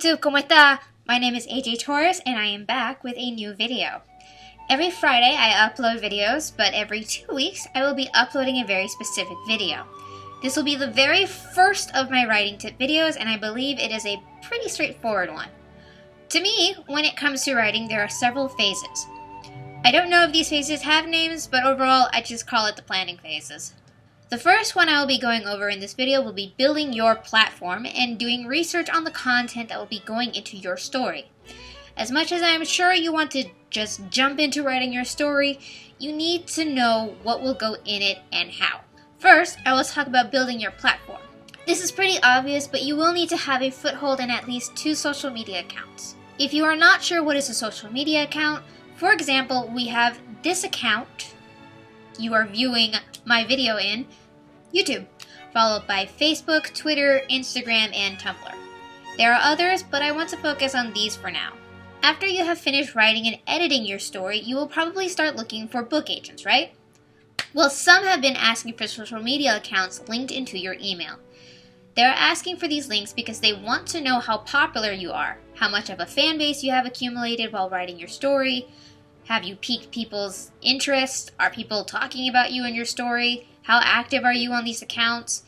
YouTube, ¿cómo está? My name is Torres and I am back with a new video. Every Friday I upload videos, but every 2 weeks I will be uploading a very specific video. This will be the very first of my writing tip videos, and I believe it is a pretty straightforward one. To me, when it comes to writing, there are several phases. I don't know if these phases have names, but overall I just call it the planning phases. The first one I will be going over in this video will be building your platform and doing research on the content that will be going into your story. As much as I am sure you want to just jump into writing your story, you need to know what will go in it and how. First, I will talk about building your platform. This is pretty obvious, but you will need to have a foothold in at least 2 social media accounts. If you are not sure what is a social media account, for example, we have this account you are viewing my video in, YouTube, followed by Facebook, Twitter, Instagram, and Tumblr. There are others, but I want to focus on these for now. After you have finished writing and editing your story, you will probably start looking for book agents, right? Well, some have been asking for social media accounts linked into your email. They are asking for these links because they want to know how popular you are, how much of a fan base you have accumulated while writing your story. Have you piqued people's interest? Are people talking about you in your story? How active are you on these accounts?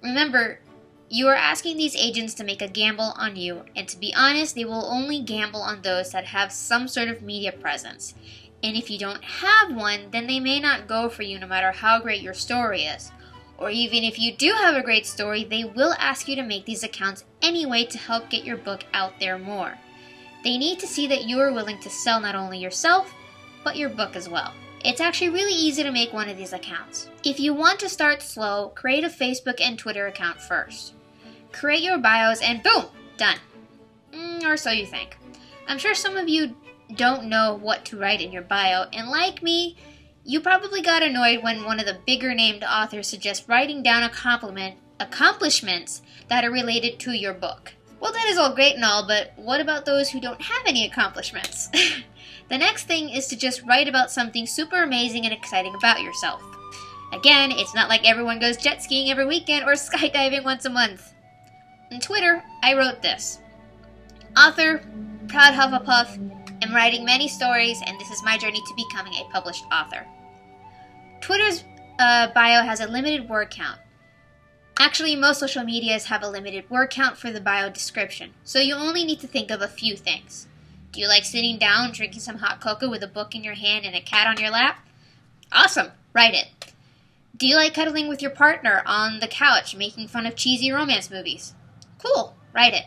Remember, you are asking these agents to make a gamble on you, and to be honest, they will only gamble on those that have some sort of media presence. And if you don't have one, then they may not go for you no matter how great your story is. Or even if you do have a great story, they will ask you to make these accounts anyway to help get your book out there more. They need to see that you are willing to sell not only yourself, but your book as well. It's actually really easy to make one of these accounts. If you want to start slow, create a Facebook and Twitter account first. Create your bios and boom, done. Or so you think. I'm sure some of you don't know what to write in your bio, and like me, you probably got annoyed when one of the bigger named authors suggests writing down accomplishments that are related to your book. Well, that is all great and all, but what about those who don't have any accomplishments? The next thing is to just write about something super amazing and exciting about yourself. Again, it's not like everyone goes jet skiing every weekend or skydiving once a month. On Twitter, I wrote this. Author, proud Hufflepuff, am writing many stories, and this is my journey to becoming a published author. Twitter's bio has a limited word count. Actually, most social medias have a limited word count for the bio description, so you only need to think of a few things. Do you like sitting down, drinking some hot cocoa with a book in your hand and a cat on your lap? Awesome, write it. Do you like cuddling with your partner on the couch, making fun of cheesy romance movies? Cool, write it.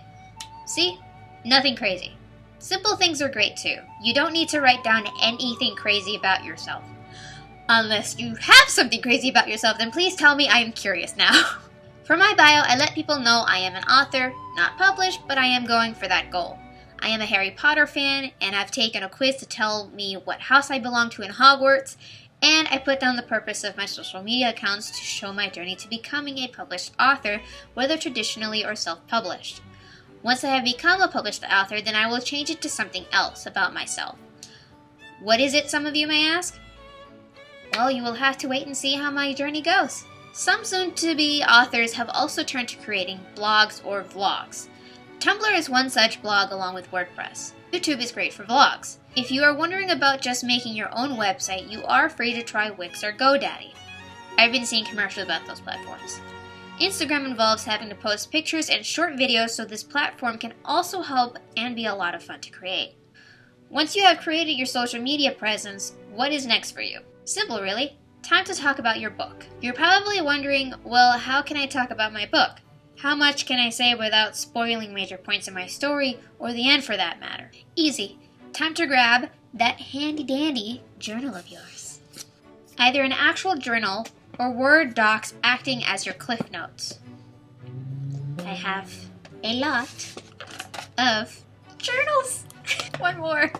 See? Nothing crazy. Simple things are great too. You don't need to write down anything crazy about yourself. Unless you have something crazy about yourself, then please tell me. I am curious now. For my bio, I let people know I am an author, not published, but I am going for that goal. I am a Harry Potter fan, and I've taken a quiz to tell me what house I belong to in Hogwarts, and I put down the purpose of my social media accounts to show my journey to becoming a published author, whether traditionally or self-published. Once I have become a published author, then I will change it to something else about myself. What is it, some of you may ask? Well, you will have to wait and see how my journey goes. Some soon-to-be authors have also turned to creating blogs or vlogs. Tumblr is one such blog along with WordPress. YouTube is great for vlogs. If you are wondering about just making your own website, you are free to try Wix or GoDaddy. I've been seeing commercials about those platforms. Instagram involves having to post pictures and short videos, so this platform can also help and be a lot of fun to create. Once you have created your social media presence, what is next for you? Simple, really. Time to talk about your book. You're probably wondering, well, how can I talk about my book? How much can I say without spoiling major points in my story, or the end for that matter? Easy. Time to grab that handy-dandy journal of yours. Either an actual journal or Word docs acting as your cliff notes. I have a lot of journals. One more.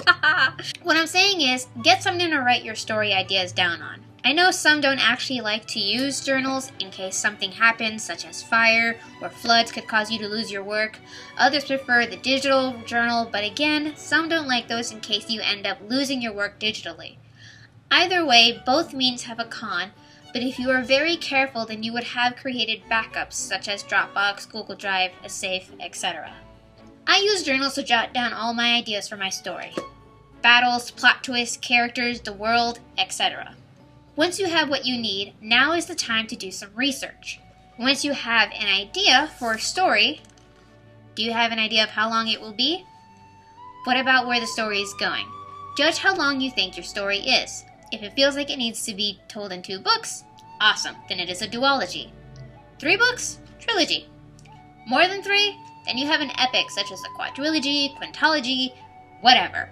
What I'm saying is, get something to write your story ideas down on. I know some don't actually like to use journals in case something happens, such as fire or floods could cause you to lose your work. Others prefer the digital journal, but again, some don't like those in case you end up losing your work digitally. Either way, both means have a con, but if you are very careful, then you would have created backups such as Dropbox, Google Drive, a safe, etc. I use journals to jot down all my ideas for my story. Battles, plot twists, characters, the world, etc. Once you have what you need, now is the time to do some research. Once you have an idea for a story, do you have an idea of how long it will be? What about where the story is going? Judge how long you think your story is. If it feels like it needs to be told in 2 books, awesome, then it is a duology. 3 books? Trilogy. More than 3? Then you have an epic such as a quadrilogy, quintology, whatever.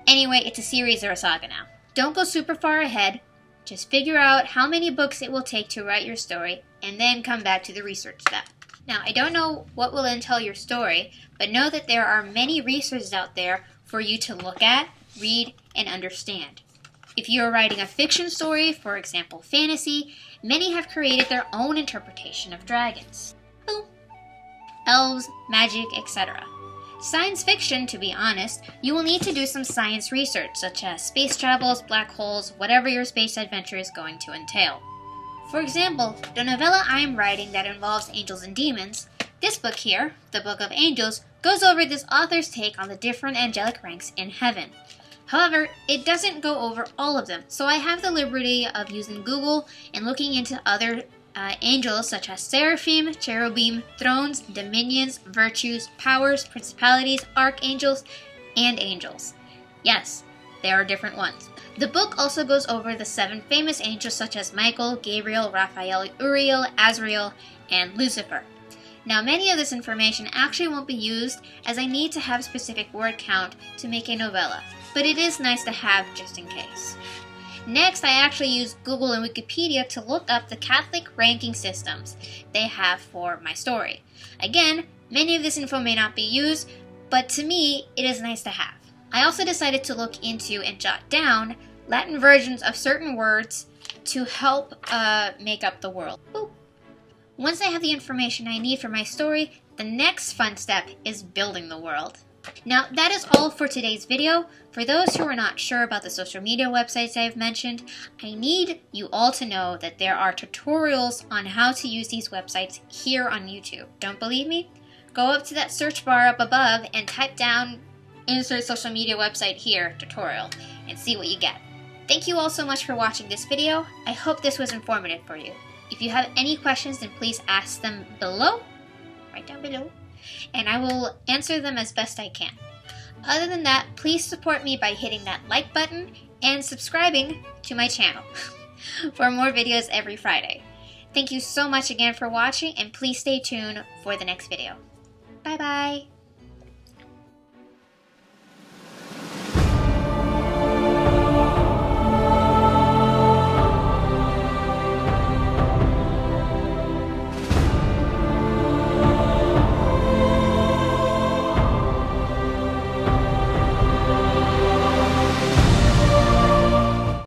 Anyway, it's a series or a saga now. Don't go super far ahead. Just figure out how many books it will take to write your story, and then come back to the research step. Now, I don't know what will entail your story, but know that there are many resources out there for you to look at, read, and understand. If you are writing a fiction story, for example fantasy, many have created their own interpretation of dragons. Boom. Elves, magic, etc. Science fiction, to be honest, you will need to do some science research, such as space travels, black holes, whatever your space adventure is going to entail. For example, the novella I am writing that involves angels and demons, this book here, The Book of Angels, goes over this author's take on the different angelic ranks in heaven. However, it doesn't go over all of them, so I have the liberty of using Google and looking into other angels such as seraphim, cherubim, thrones, dominions, virtues, powers, principalities, archangels, and angels. Yes, there are different ones. The book also goes over the 7 famous angels such as Michael, Gabriel, Raphael, Uriel, Azrael, and Lucifer. Now, many of this information actually won't be used as I need to have specific word count to make a novella, but it is nice to have just in case. Next, I actually use Google and Wikipedia to look up the Catholic ranking systems they have for my story. Again, many of this info may not be used, but to me, it is nice to have. I also decided to look into and jot down Latin versions of certain words to help make up the world. Boop. Once I have the information I need for my story, the next fun step is building the world. Now, that is all for today's video. For those who are not sure about the social media websites I have mentioned, I need you all to know that there are tutorials on how to use these websites here on YouTube. Don't believe me? Go up to that search bar up above and type down insert social media website here tutorial and see what you get. Thank you all so much for watching this video. I hope this was informative for you. If you have any questions, then please ask them below, right down below, and I will answer them as best I can. Other than that, please support me by hitting that like button and subscribing to my channel for more videos every Friday. Thank you so much again for watching, and please stay tuned for the next video. Bye bye!